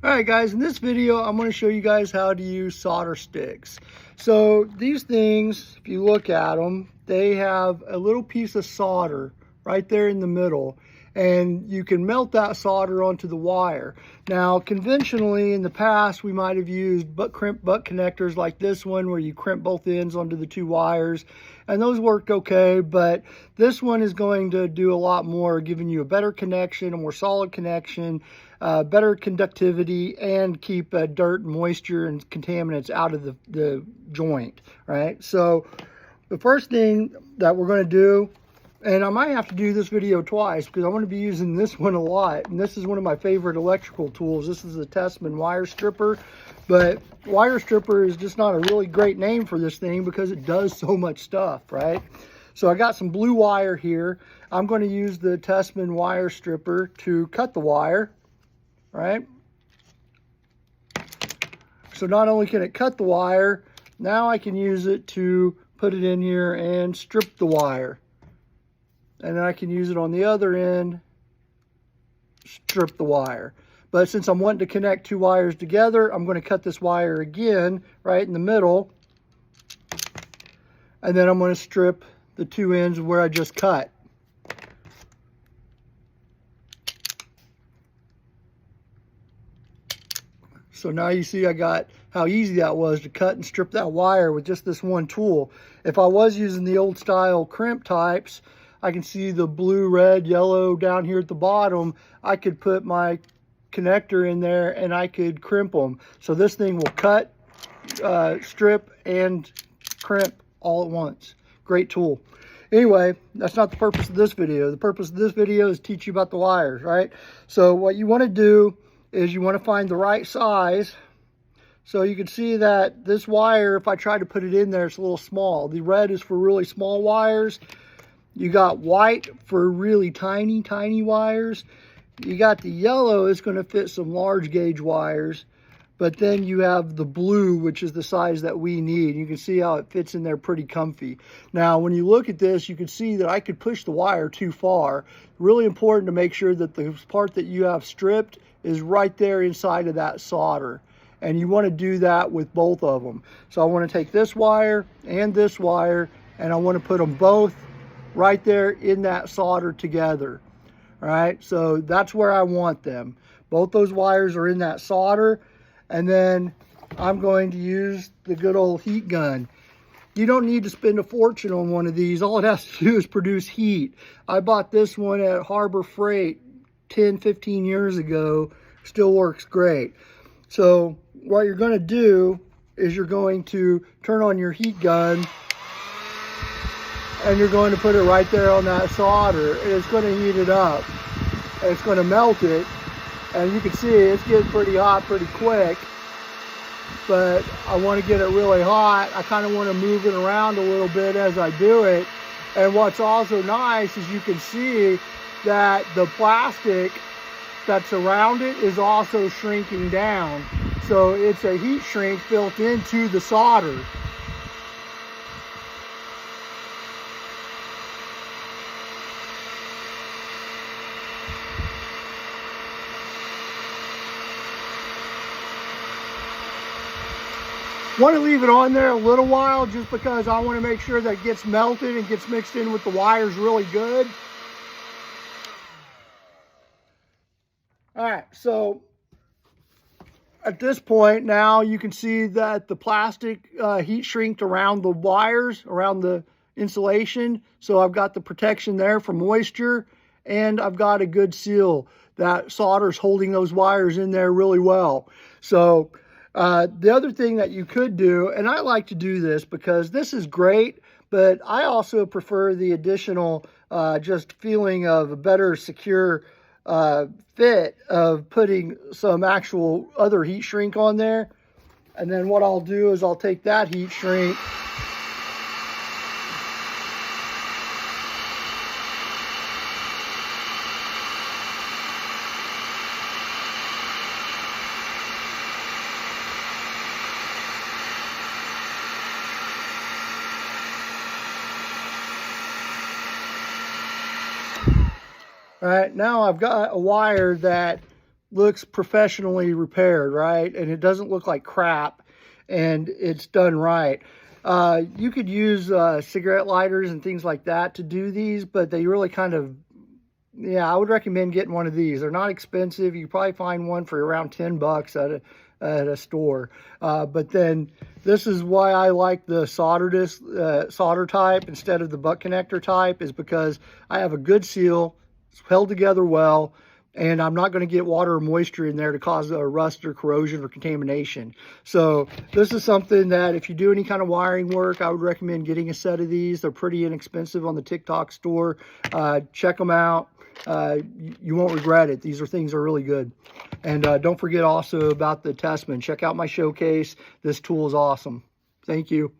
Alright guys, in this video I'm going to show you guys how to use solder sticks. So these things, if you look at them, they have a little piece of solder right there in the middle, and you can melt that solder onto the wire. Now conventionally in the past we might have used crimp butt connectors like this one, where you crimp both ends onto the two wires, and those worked okay, but this one is going to do a lot more, giving you a better connection, a more solid connection, better conductivity, and keep dirt, moisture, and contaminants out of the joint, right? So the first thing that we're going to do, and I might have to do this video twice because I'm going to be using this one a lot, and this is one of my favorite electrical tools. This is a Tessmann wire stripper, but wire stripper is just not a really great name for this thing because it does so much stuff, right? So I got some blue wire here. I'm going to use the Tessmann wire stripper to cut the wire, right? So not only can it cut the wire, now I can use it to put it in here and strip the wire. And then I can use it on the other end, strip the wire. But since I'm wanting to connect two wires together, I'm going to cut this wire again right in the middle. And then I'm going to strip the two ends where I just cut. So now you see I got how easy that was to cut and strip that wire with just this one tool. If I was using the old style crimp types, I can see the blue, red, yellow down here at the bottom. I could put my connector in there and I could crimp them. So this thing will cut, strip, and crimp all at once. Great tool. Anyway, that's not the purpose of this video. The purpose of this video is to teach you about the wires, right? So what you want to do is you want to find the right size. So you can see that this wire, if I try to put it in there, it's a little small. The red is for really small wires. You got white for really tiny wires. You got the yellow, is going to fit some large gauge wires. But then you have the blue, which is the size that we need. You can see how it fits in there pretty comfy. Now, when you look at this, you can see that I could push the wire too far. Really important to make sure that the part that you have stripped is right there inside of that solder. And you want to do that with both of them. So I want to take this wire, and I want to put them both right there in that solder together. All right, so that's where I want them. Both those wires are in that solder, and then I'm going to use the good old heat gun. You don't need to spend a fortune on one of these. All it has to do is produce heat. I bought this one at Harbor Freight 10-15 years ago. Still works great. So what you're going to do is you're going to turn on your heat gun, and you're going to put it right there on that solder, and it's going to heat it up, and it's going to melt it. And you can see it's getting pretty hot pretty quick, but I want to get it really hot. I kind of want to move it around a little bit as I do it. And what's also nice is you can see that the plastic that's around it is also shrinking down. So it's a heat shrink built into the solder. Want to leave it on there a little while just because I want to make sure that it gets melted and gets mixed in with the wires really good. All right, so at this point now you can see that the plastic heat shrinked around the wires, around the insulation. So I've got the protection there from moisture, and I've got a good seal. That solder's holding those wires in there really well. So the other thing that you could do, and I like to do this because this is great, but I also prefer the additional just feeling of a better secure fit of putting some actual other heat shrink on there. And then what I'll do is I'll take that heat shrink All right, now I've got a wire that looks professionally repaired, right? And it doesn't look like crap, and it's done right. You could use cigarette lighters and things like that to do these, but they really kind of, yeah, I would recommend getting one of these. They're not expensive. You can probably find one for around 10 bucks at a store. But then this is why I like the solder type instead of the butt connector type, is because I have a good seal, it's held together well, and I'm not going to get water or moisture in there to cause a rust or corrosion or contamination. So this is something that if you do any kind of wiring work, I would recommend getting a set of these. They're pretty inexpensive on the TikTok store. Check them out. You won't regret it. These are things that are really good. And don't forget also about the Tessman. Check out my showcase. This tool is awesome. Thank you.